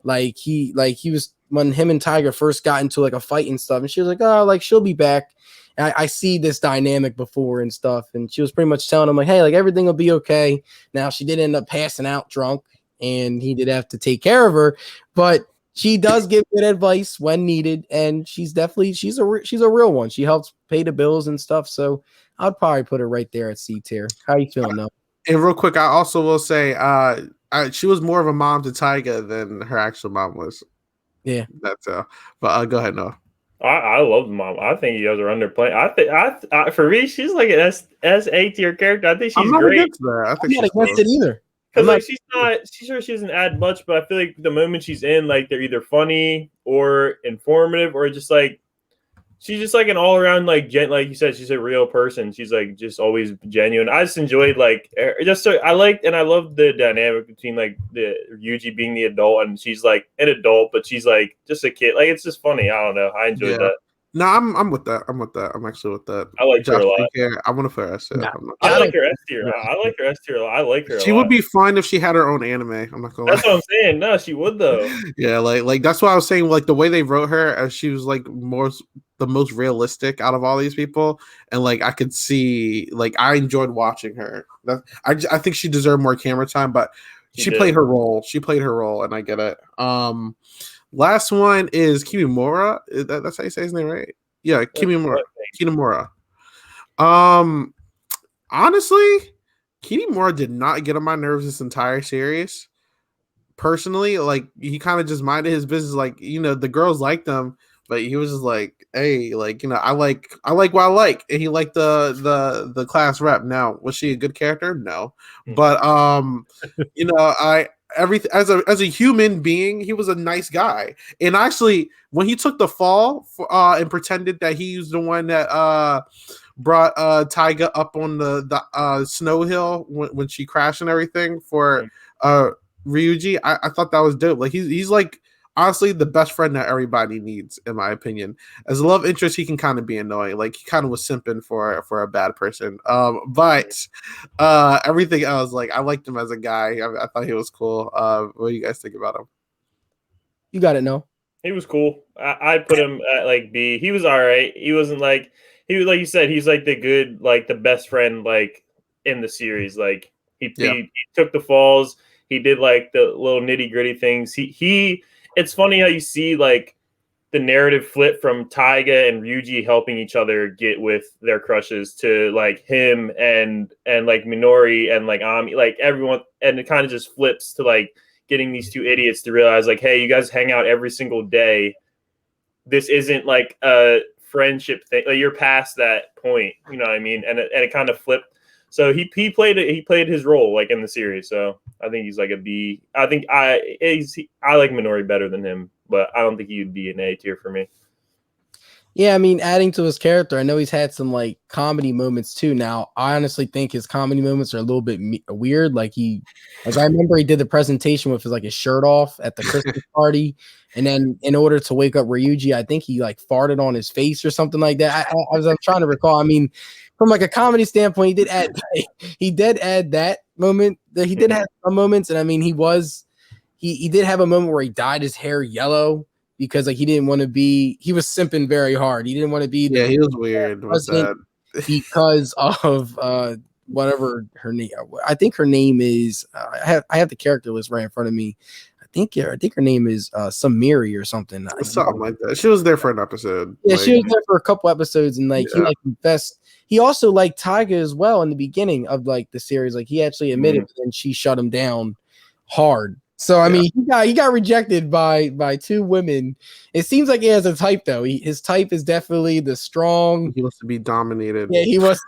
Like he was when him and Tiger first got into like a fight and stuff, and she was like, "Oh, like she'll be back." And I see this dynamic before and stuff, and she was pretty much telling him like, "Hey, like everything will be okay." Now she did end up passing out drunk, and he did have to take care of her, but she does give good advice when needed, and she's a real one. She helps pay the bills and stuff, so I'd probably put her right there at C tier. How you feeling though? And real quick, I also will say, she was more of a mom to Tyga than her actual mom was. Yeah, that's but go ahead, Noah. I love the mom. I think you guys are underplaying. I for me, she's like an S-A tier character. I think she's great. I think I'm not against it either. Because like she doesn't add much, but I feel like the moment she's in, like they're either funny or informative or just like she's just like an all around like you said, she's a real person. She's like just always genuine. I just enjoyed like I love the dynamic between like the Yuji being the adult and she's like an adult, but she's like just a kid. Like it's just funny. I don't know. I enjoyed that. No, I'm with that. I'm actually with that. I like her a lot. I want to put her S tier. I like her S tier. I like her S tier. I like her. She would be fine if she had her own anime. I'm not gonna. That's what I'm saying. No, she would though. Yeah, like that's why I was saying like the way they wrote her, as she was like the most realistic out of all these people, and like I could see like I enjoyed watching her. I think she deserved more camera time, but she played her role. She played her role, and I get it. Last one is Kimimura. That's how you say his name, right? Yeah, Kimimura. Honestly, Kimimura did not get on my nerves this entire series. Personally, like he kind of just minded his business. Like the girls liked him, but he was just like, "Hey, like I like what I like," and he liked the class rep. Now, was she a good character? No, but as a human being, he was a nice guy. And actually, when he took the fall and pretended that he was the one that brought Taiga up on the snow hill when she crashed and everything for Ryuji, I thought that was dope. Like he's like honestly the best friend that everybody needs, in my opinion. As a love interest, he can kind of be annoying. Like he kind of was simping for a bad person. But everything else, like I liked him as a guy. I thought he was cool. What do you guys think about him? You got it, no? He was cool. I put him at like B. He was all right. He wasn't like he was like you said. He's like the good, like the best friend, like in the series. Like he took the falls. He did like the little nitty gritty things. He. It's funny how you see like the narrative flip from Taiga and Ryuji helping each other get with their crushes to like him and like Minori and like Ami, like everyone, and it kind of just flips to like getting these two idiots to realize like, hey, you guys hang out every single day. This isn't like a friendship thing. Like you're past that point, you know what I mean? And it kind of flipped. So he played his role like in the series. So I think he's like a B. I think I like Minori better than him, but I don't think he'd be an A tier for me. Yeah, I mean, adding to his character, I know he's had some like comedy moments too. Now, I honestly think his comedy moments are a little bit weird. Like I remember he did the presentation with his shirt off at the Christmas party, and then in order to wake up Ryuji, I think he like farted on his face or something like that. I'm trying to recall. I mean, from like a comedy standpoint, he did add that moment. He did have some moments, and I mean, he did have a moment where he dyed his hair yellow because like he didn't want to be. He was simping very hard. He didn't want to be. He was weird with that because of whatever her name. I think her name is. I have the character list right in front of me. I think her name is Samiri or something. Something like that. She was there for an episode. Yeah, she was there for a couple episodes, and he like confessed. He also liked Taiga as well in the beginning of like the series. Like he actually admitted, and she shut him down hard. So I mean, he got rejected by two women. It seems like he has a type though. His type is definitely the strong. He wants to be dominated. Yeah, he wants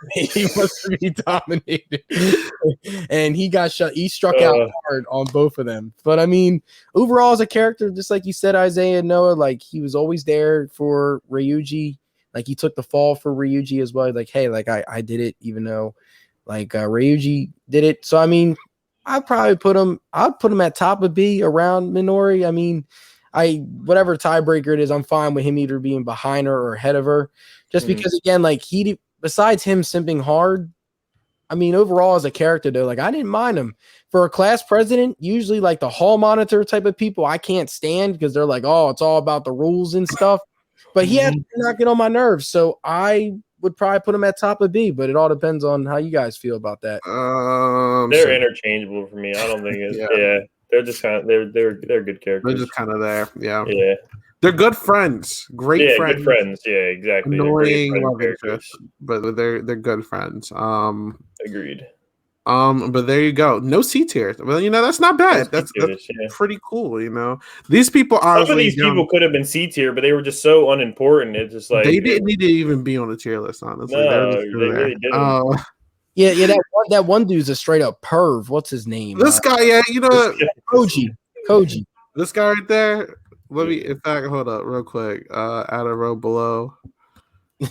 to be dominated, and he got shut. He struck out hard on both of them. But I mean, overall as a character, just like you said, Isaiah, Noah, like he was always there for Ryuji. Like he took the fall for Ryuji as well. Like, hey, like I did it, even though like Ryuji did it. So I mean, I'd probably put him at top of B around Minori. I mean, whatever tiebreaker it is, I'm fine with him either being behind her or ahead of her. Just because again, like besides him simping hard, I mean, overall as a character though, like I didn't mind him. For a class president, usually like the hall monitor type of people, I can't stand because they're like, oh, it's all about the rules and stuff. But he had to not get on my nerves. So I would probably put him at top of B, but it all depends on how you guys feel about that. They're interchangeable for me. I don't think it's they're just kind of they're good characters. They're just kind of there. Yeah. Yeah. They're good friends. Great friends. Good friends. Yeah, exactly. Annoying love interest, but they're good friends. Agreed. But there you go. No C tier. Well, that's not bad. That's pretty cool. These people honestly. Some of these people could have been C tier, but they were just so unimportant. It's just like they didn't need to even be on the tier list. Honestly, no, they really didn't. Yeah. That one dude's a straight up perv. What's his name? This guy, Koji. This guy right there. Let me, in fact, hold up real quick. Add a row below.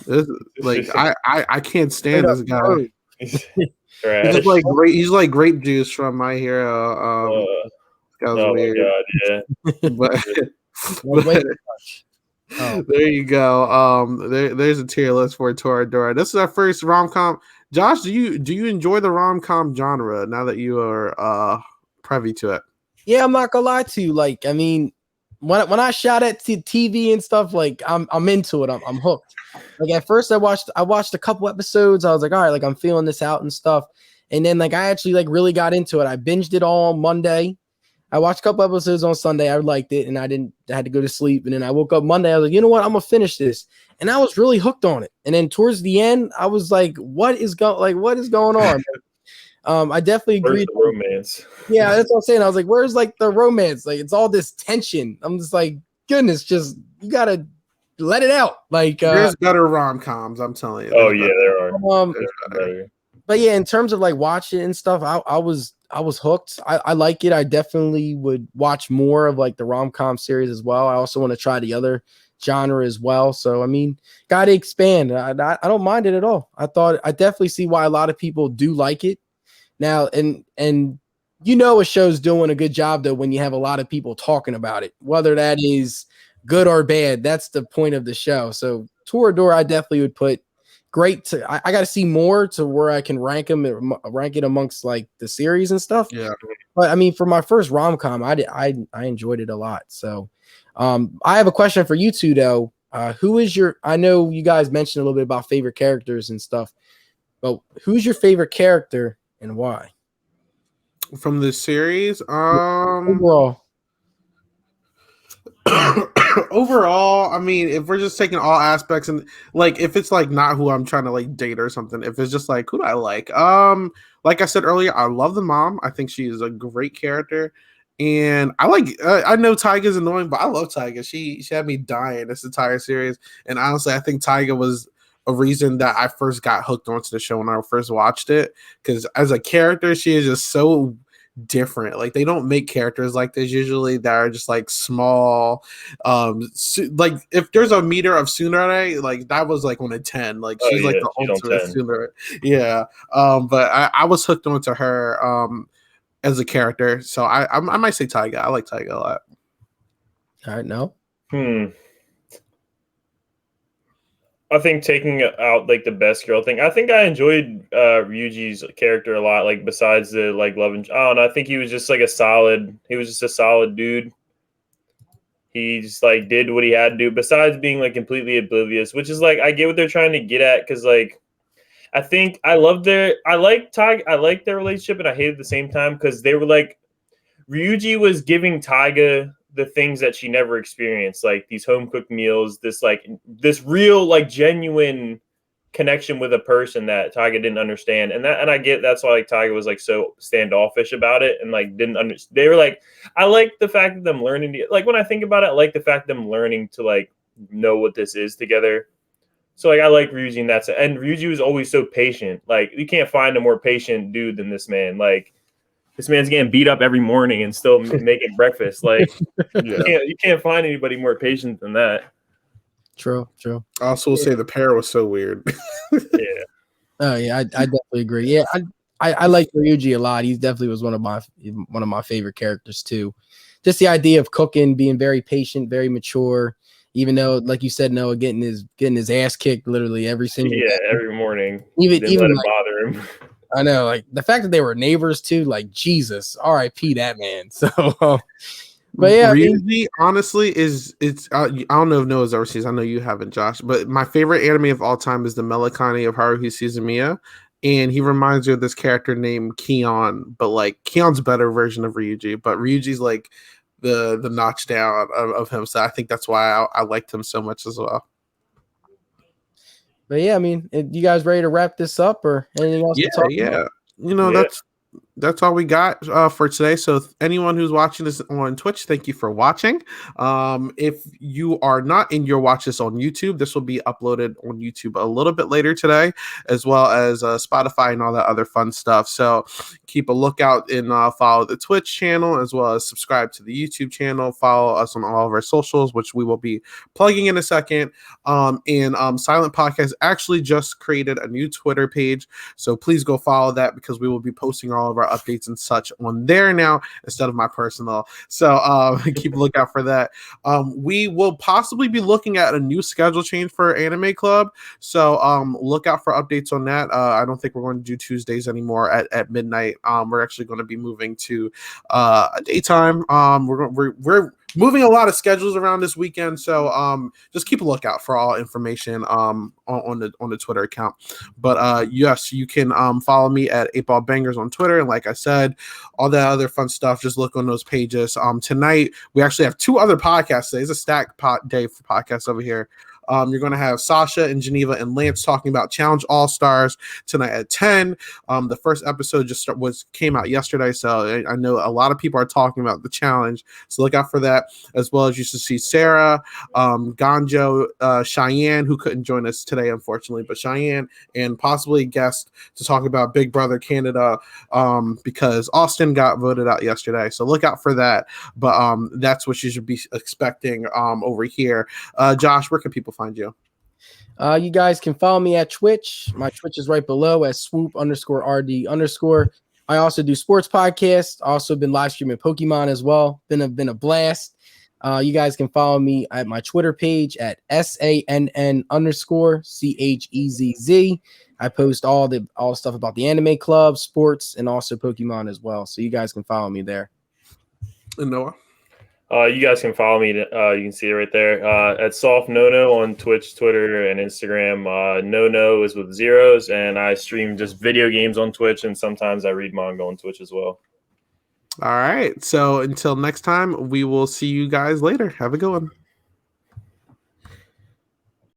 This, like, I can't stand this guy. He's like grape juice from My Hero. That was weird. My God, yeah. There you go. There's a tier list for Toradora. This is our first rom-com. Josh, do you enjoy the rom-com genre now that you are privy to it? Yeah, I'm not gonna lie to you. Like, I mean, when I shot at TV and stuff, like I'm into it. I'm hooked. Like at first I watched a couple episodes. I was like, all right, like I'm feeling this out and stuff. And then like I actually like really got into it. I binged it all on Monday. I watched a couple episodes on Sunday. I liked it, and I had to go to sleep. And then I woke up Monday. I was like, you know what? I'm gonna finish this. And I was really hooked on it. And then towards the end, I was like, what is going on? I definitely agree. The romance. Yeah, that's what I'm saying. I was like, where's like the romance? Like it's all this tension. I'm just like, goodness, just you gotta let it out. Like there's better rom-coms, I'm telling you. Oh yeah, there are. But yeah, in terms of like watching and stuff, I was hooked. I like it. I definitely would watch more of like the rom-com series as well. I also want to try the other genre as well. So I mean, gotta expand. I don't mind it at all. I definitely see why a lot of people do like it. Now, and a show's doing a good job though when you have a lot of people talking about it, whether that is good or bad. That's the point of the show. So Toradora, I definitely would put great. I got to see more to where I can rank it amongst like the series and stuff. Yeah. But I mean, for my first rom-com, I enjoyed it a lot. So I have a question for you two though. Who is I know you guys mentioned a little bit about favorite characters and stuff, but who's your favorite character? And why? From the series? Overall. Overall, I mean, if we're just taking all aspects and like if it's like not who I'm trying to like date or something, if it's just like who do I like? Like I said earlier, I love the mom. I think she is a great character. And I like I know Tyga's annoying, but I love Tyga. She had me dying this entire series. And honestly, I think Tyga was a reason that I first got hooked onto the show when I first watched it, because as a character, she is just so different. Like they don't make characters like this usually that are just like small. Like if there's a meter of Tsundere, like that was like on a 10. Like she's like the ultimate Tsundere. Yeah. But I was hooked onto her as a character, so I might say Tyga. I like Tyga a lot. All right, no. I think taking out like the best girl thing, I think I enjoyed Ryuji's character a lot. Like besides the like love and I don't know, I think he was just a solid dude. He just like did what he had to do. Besides being like completely oblivious, which is like I get what they're trying to get at, because like I think I liked their relationship, and I hated at the same time because they were like Ryuji was giving Taiga the things that she never experienced, like these home cooked meals, this real like genuine connection with a person that Taiga didn't understand, and I get that's why like Taiga was like so standoffish about it and like didn't understand. They were like, I like the fact that them learning to, like when I think about it, I like the fact that them learning to like know what this is together. So like I like Ryuji, and Ryuji was always so patient. Like you can't find a more patient dude than this man. Like this man's getting beat up every morning and still making breakfast. Like you can't find anybody more patient than that. True. I also will say the pair was so weird. Yeah. Oh yeah, I definitely agree. Yeah, I like Ryuji a lot. He definitely was one of my favorite characters too. Just the idea of cooking, being very patient, very mature. Even though, like you said, Noah getting his ass kicked literally every single day. Every morning. Even let it like, bother him. I know, like the fact that they were neighbors too. Like Jesus, R.I.P. that man. So, but yeah, Ryuji, honestly, it's I don't know if Noah's ever seen. I know you haven't, Josh. But my favorite anime of all time is the Melancholy of Haruhi Suzumiya, and he reminds me of this character named Kion. But like Kion's a better version of Ryuji, but Ryuji's like the notch down of him. So I think that's why I liked him so much as well. But yeah, I mean, you guys ready to wrap this up or anything else to talk about? You know, that's all we got for today. So anyone who's watching this on Twitch, thank you for watching. If you are not in your watch this on YouTube, this will be uploaded on YouTube a little bit later today, as well as Spotify and all that other fun stuff. So keep a lookout and follow the Twitch channel, as well as subscribe to the YouTube channel. Follow us on all of our socials, which we will be plugging in a second. Silent Podcast actually just created a new Twitter page, so please go follow that because we will be posting all of our updates and such on there now instead of my personal. So keep a lookout for that. We will possibly be looking at a new schedule change for Anime Club, so look out for updates on that. I don't think we're going to do Tuesdays anymore at midnight. We're actually going to be moving to daytime. We're moving a lot of schedules around this weekend, so just keep a lookout for all information on the Twitter account. But yes, you can follow me at 8Ball Bangers on Twitter, and like I said, all that other fun stuff, just look on those pages. Tonight we actually have two other podcasts today. It's a stacked day for podcasts over here. You're going to have Sasha and Geneva and Lance talking about Challenge All-Stars tonight at 10. The first episode just came out yesterday, so I know a lot of people are talking about the challenge, so look out for that, as well as you should see Sarah, Ganjo, Cheyenne, who couldn't join us today, unfortunately, but Cheyenne, and possibly a guest to talk about Big Brother Canada, because Austin got voted out yesterday, so look out for that. But that's what you should be expecting over here. Josh, where can people find you? You guys can follow me at Twitch. My Twitch is right below at swoop_RD_. I also do sports podcasts. Also been live streaming Pokemon as well. Been a blast. You guys can follow me at my Twitter page at SANN_CHEZZ. I post all the stuff about the Anime Club, sports, and also Pokemon as well. So you guys can follow me there. And Noah? You guys can follow me. You can see it right there at Soft Nono on Twitch, Twitter, and Instagram. Nono is with zeros, and I stream just video games on Twitch, and sometimes I read manga on Twitch as well. All right. So until next time, we will see you guys later. Have a good one.